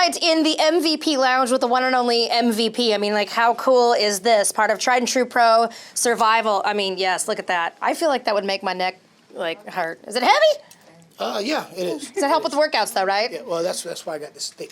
right in the MVP lounge with the one and only MVP. I mean, like, how cool is this? Part of Tried and True Pro Survival. I mean, yes, look at that. I feel like that would make my neck, like, hurt. Is it heavy? Yeah, it is. Does it help with the workouts, though, right? Yeah, well, that's why I got this thick.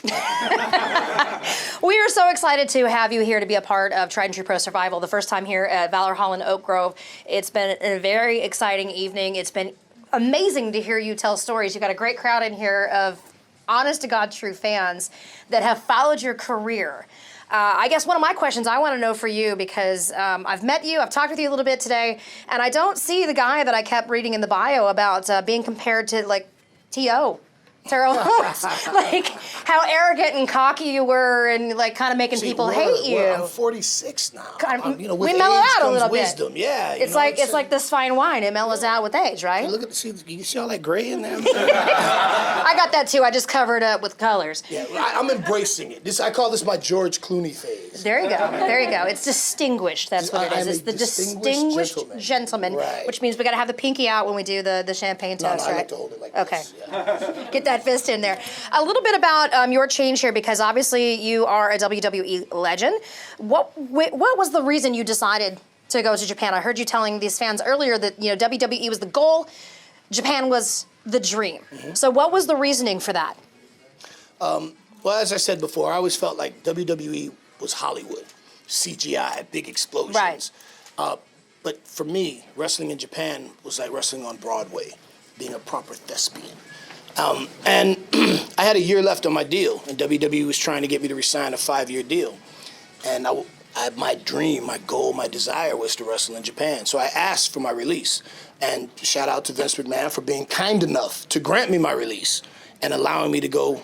We are so excited to have you here to be a part of Tried and True Pro Survival. The first time here at Valor Hall in Oak Grove. It's been a very exciting evening. It's been amazing to hear you tell stories. You've got a great crowd in here of honest-to-God true fans that have followed your career. I guess one of my questions I want to know for you, because I've met you, I've talked with you a little bit today, and I don't see the guy that I kept reading in the bio about being compared to, like, T.O. Terrell Owens. Like, how arrogant and cocky you were, and, like, kind of making people hate you. I'm 46 now. With we age mellow out a comes little wisdom. bit. Yeah. It's like this fine wine. It mellows out with age, right? Look at you see all that gray in there? I got that too. I just covered up with colors. Yeah, I'm embracing it. I call this my George Clooney phase. There you go. There you go. It's distinguished. That's what it is. It's the distinguished gentleman, right. Which means we got to have the pinky out when we do the champagne toast, I right? like to hold it like okay. this. Yeah. Get that fist in there. A little bit about your change here, because obviously you are a WWE legend. What was the reason you decided to go to Japan? I heard you telling these fans earlier that WWE was the goal, Japan was the dream. Mm-hmm. So what was the reasoning for that? Well, as I said before, I always felt like WWE was Hollywood, CGI, big explosions. Right. But for me, wrestling in Japan was like wrestling on Broadway, being a proper thespian. And I had a year left on my deal, and WWE was trying to get me to resign a 5-year deal. And my dream, my goal, my desire was to wrestle in Japan. So I asked for my release. And shout out to Vince McMahon for being kind enough to grant me my release and allowing me to go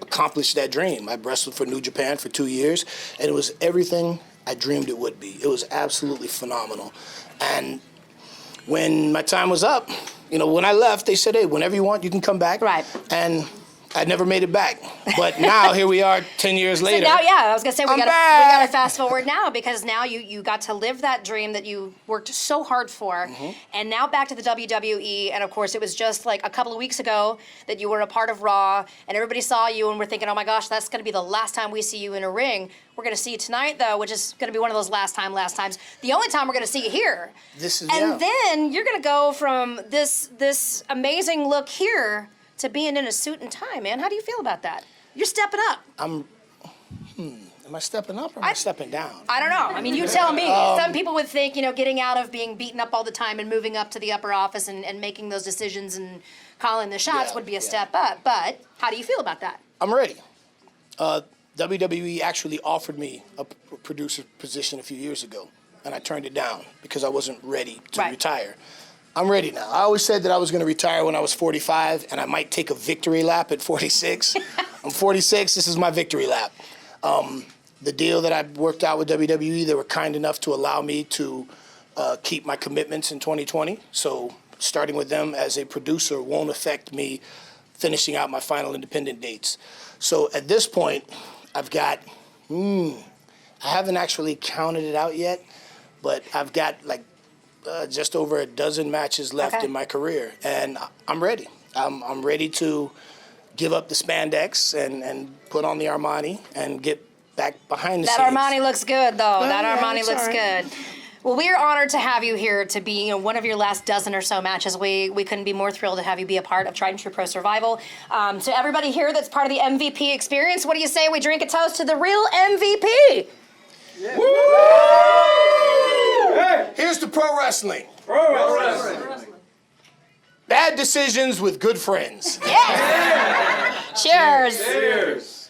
accomplish that dream. I wrestled for New Japan for 2 years, and it was everything I dreamed it would be. It was absolutely phenomenal. And when my time was up, when I left, they said, hey, whenever you want, you can come back. Right. And I never made it back. But now, here we are 10 years later. So now, yeah, I was going to say, we got to fast forward now, because now you got to live that dream that you worked so hard for. Mm-hmm. And now back to the WWE. And, of course, it was just like a couple of weeks ago that you were a part of Raw, and everybody saw you, and we're thinking, oh, my gosh, that's going to be the last time we see you in a ring. We're going to see you tonight, though, which is going to be one of those last times. The only time we're going to see you here. Then you're going to go from this amazing look here to being in a suit and tie, man. How do you feel about that? You're stepping up. Am I stepping up or am I stepping down? I don't know. I mean, you tell me. Some people would think, getting out of being beaten up all the time and moving up to the upper office and making those decisions and calling the shots would be a step up. But how do you feel about that? I'm ready. WWE actually offered me a producer position a few years ago, and I turned it down because I wasn't ready to retire. I'm ready now. I always said that I was going to retire when I was 45, and I might take a victory lap at 46. I'm 46. This is my victory lap. The deal that I worked out with WWE, they were kind enough to allow me to keep my commitments in 2020. So starting with them as a producer won't affect me finishing out my final independent dates. So at this point, I've got, I haven't actually counted it out yet, but I've got just over a dozen matches left in my career, and I'm ready. I'm ready to give up the spandex and put on the Armani and get back behind the scenes. That Armani looks good, though. That Armani looks good. Well, we are honored to have you here to be one of your last dozen or so matches. We couldn't be more thrilled to have you be a part of Tried and True Pro Survival. To everybody here that's part of the MVP experience, what do you say we drink a toast to the real MVP? Yeah. Here's to pro wrestling. Pro wrestling. Bad decisions with good friends. Yes. Cheers. Cheers.